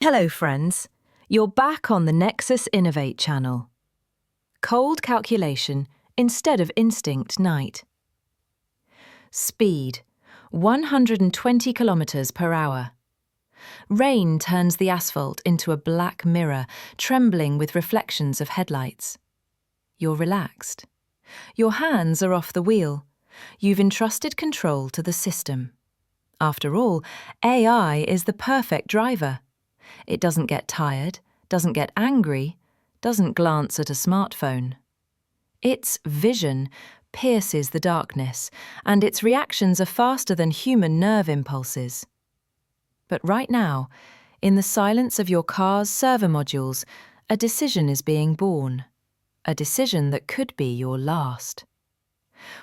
Hello, friends. You're back on the Nexus Innovate channel. Cold calculation instead of instinct night. Speed, 120 kilometers per hour. Rain turns the asphalt into a black mirror, trembling with reflections of headlights. You're relaxed. Your hands are off the wheel. You've entrusted control to the system. After all, AI is the perfect driver. It doesn't get tired, doesn't get angry, doesn't glance at a smartphone. Its vision pierces the darkness, and its reactions are faster than human nerve impulses. But right now, in the silence of your car's servo modules, a decision is being born. A decision that could be your last.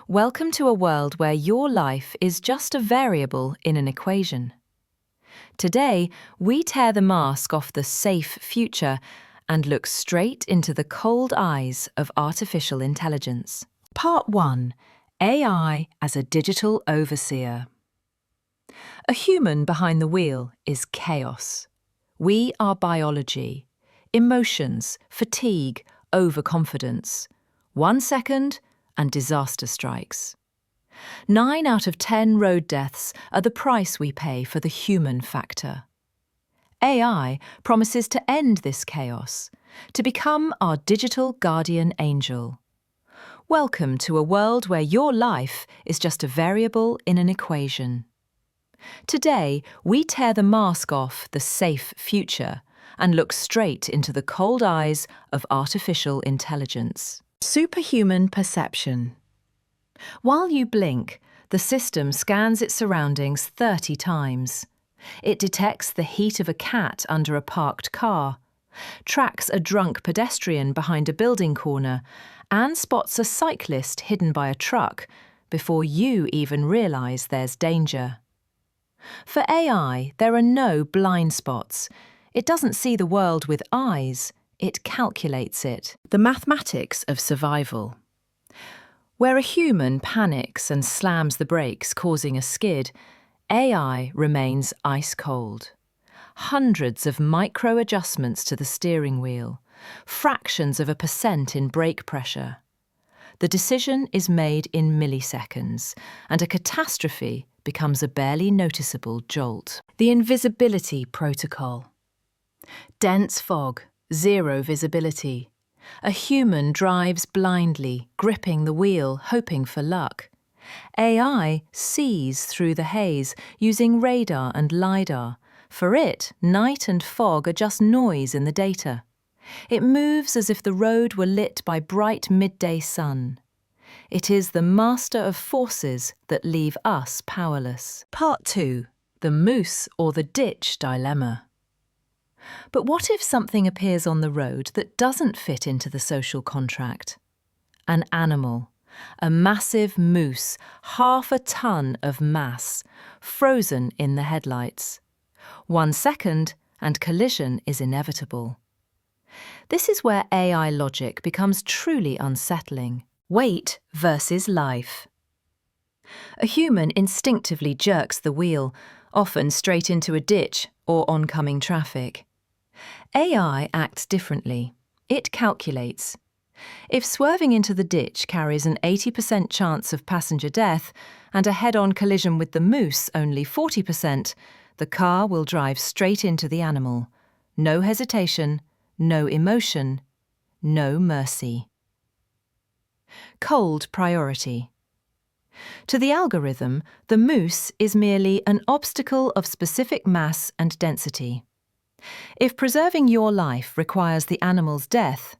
Welcome to a world where your life is just a variable in an equation. Today, we tear the mask off the safe future and look straight into the cold eyes of artificial intelligence. Part 1. AI as a digital overseer. A human behind the wheel is chaos. We are biology, emotions, fatigue, overconfidence. 1 second and disaster strikes. 9 out of 10 road deaths are the price we pay for the human factor. AI promises to end this chaos, to become our digital guardian angel. Welcome to a world where your life is just a variable in an equation. Today, we tear the mask off the safe future and look straight into the cold eyes of artificial intelligence. Superhuman perception. While you blink, the system scans its surroundings 30 times. It detects the heat of a cat under a parked car, tracks a drunk pedestrian behind a building corner, and spots a cyclist hidden by a truck before you even realise there's danger. For AI, there are no blind spots. It doesn't see the world with eyes, it calculates it. The mathematics of survival. Where a human panics and slams the brakes, causing a skid, AI remains ice cold. Hundreds of micro adjustments to the steering wheel, fractions of a percent in brake pressure. The decision is made in milliseconds, and a catastrophe becomes a barely noticeable jolt. The invisibility protocol. Dense fog, zero visibility. A human drives blindly, gripping the wheel, hoping for luck. AI sees through the haze, using radar and LiDAR. For it, night and fog are just noise in the data. It moves as if the road were lit by bright midday sun. It is the master of forces that leave us powerless. Part 2. The moose or the ditch dilemma. But what if something appears on the road that doesn't fit into the social contract? An animal, a massive moose, half a ton of mass, frozen in the headlights. 1 second and collision is inevitable. This is where AI logic becomes truly unsettling. Weight versus life. A human instinctively jerks the wheel, often straight into a ditch or oncoming traffic. AI acts differently. It calculates. If swerving into the ditch carries an 80% chance of passenger death and a head-on collision with the moose only 40%, the car will drive straight into the animal. No hesitation, no emotion, no mercy. Cold priority. To the algorithm, the moose is merely an obstacle of specific mass and density. If preserving your life requires the animal's death,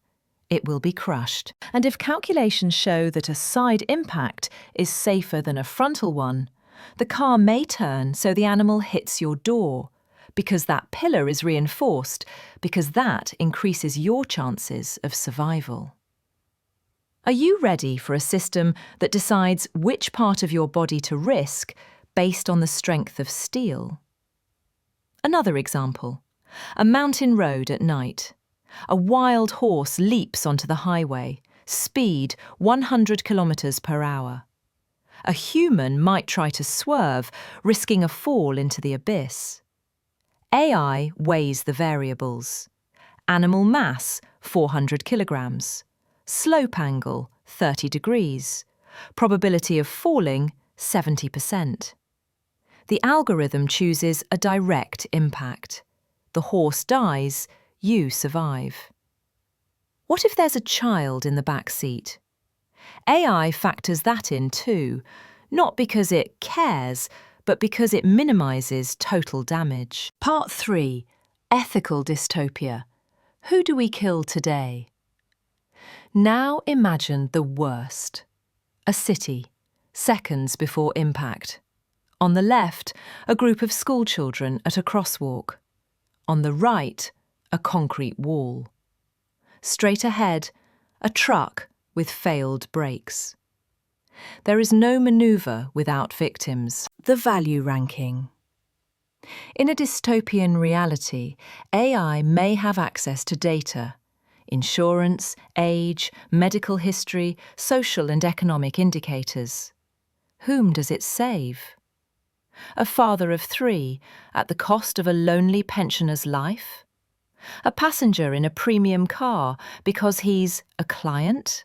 it will be crushed. And if calculations show that a side impact is safer than a frontal one, the car may turn so the animal hits your door, because that pillar is reinforced, because that increases your chances of survival. Are you ready for a system that decides which part of your body to risk based on the strength of steel? Another example. A mountain road at night. A wild horse leaps onto the highway, speed 100 kilometers per hour. A human might try to swerve, risking a fall into the abyss. AI weighs the variables. Animal mass, 400 kilograms. Slope angle, 30 degrees. Probability of falling, 70%. The algorithm chooses a direct impact. The horse dies, you survive. What if there's a child in the back seat? AI factors that in too, not because it cares, but because it minimises total damage. Part 3. Ethical dystopia. Who do we kill today? Now imagine the worst. A city, seconds before impact. On the left, a group of schoolchildren at a crosswalk. On the right, a concrete wall. Straight ahead, a truck with failed brakes. There is no manoeuvre without victims. The value ranking. In a dystopian reality, AI may have access to data: insurance, age, medical history, social and economic indicators. Whom does it save? A father of 3 at the cost of a lonely pensioner's life? A passenger in a premium car because he's a client?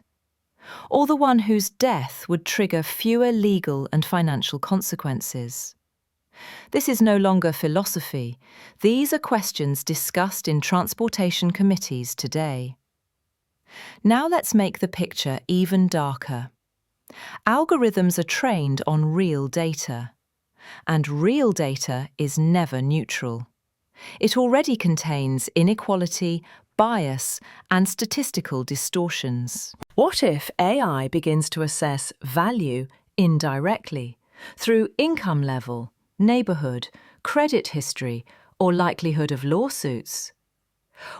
Or the one whose death would trigger fewer legal and financial consequences? This is no longer philosophy. These are questions discussed in transportation committees today. Now let's make the picture even darker. Algorithms are trained on real data. And real data is never neutral. It already contains inequality, bias, and statistical distortions. What if AI begins to assess value indirectly, through income level, neighbourhood, credit history, or likelihood of lawsuits?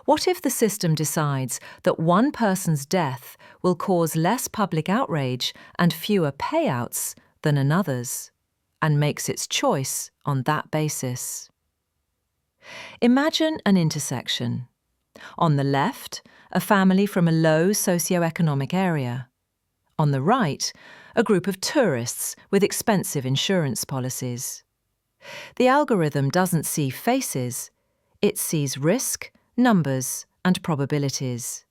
What if the system decides that one person's death will cause less public outrage and fewer payouts than another's, and makes its choice on that basis? Imagine an intersection. On the left, a family from a low socioeconomic area. On the right, a group of tourists with expensive insurance policies. The algorithm doesn't see faces, it sees risk, numbers, and probabilities.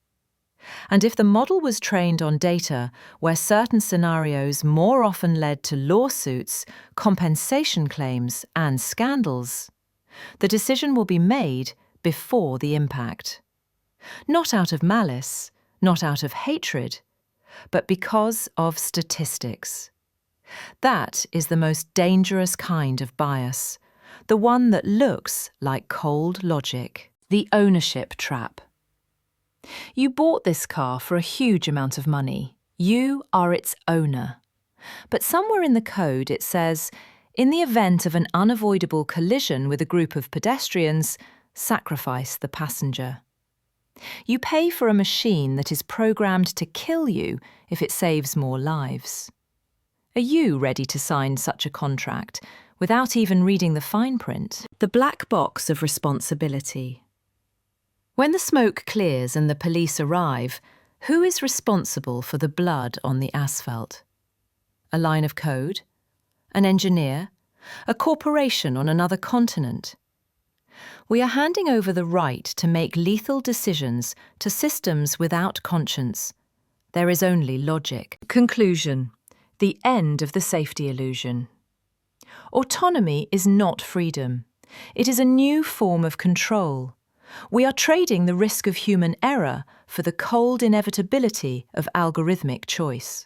And if the model was trained on data where certain scenarios more often led to lawsuits, compensation claims, and scandals, the decision will be made before the impact. Not out of malice, not out of hatred, but because of statistics. That is the most dangerous kind of bias, the one that looks like cold logic. The ownership trap. You bought this car for a huge amount of money. You are its owner. But somewhere in the code it says, in the event of an unavoidable collision with a group of pedestrians, sacrifice the passenger. You pay for a machine that is programmed to kill you if it saves more lives. Are you ready to sign such a contract without even reading the fine print? The black box of responsibility. When the smoke clears and the police arrive, who is responsible for the blood on the asphalt? A line of code? An engineer? A corporation on another continent? We are handing over the right to make lethal decisions to systems without conscience. There is only logic. Conclusion. The end of the safety illusion. Autonomy is not freedom. It is a new form of control. We are trading the risk of human error for the cold inevitability of algorithmic choice.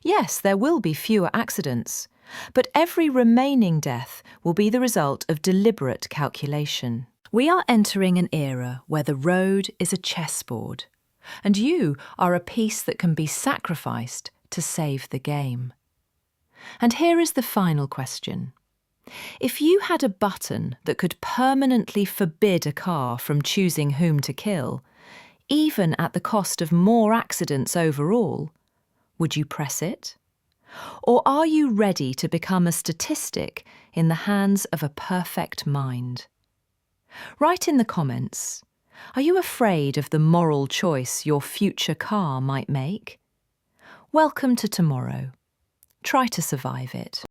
Yes, there will be fewer accidents, but every remaining death will be the result of deliberate calculation. We are entering an era where the road is a chessboard, and you are a piece that can be sacrificed to save the game. And here is the final question. If you had a button that could permanently forbid a car from choosing whom to kill, even at the cost of more accidents overall, would you press it? Or are you ready to become a statistic in the hands of a perfect mind? Write in the comments. Are you afraid of the moral choice your future car might make? Welcome to tomorrow. Try to survive it.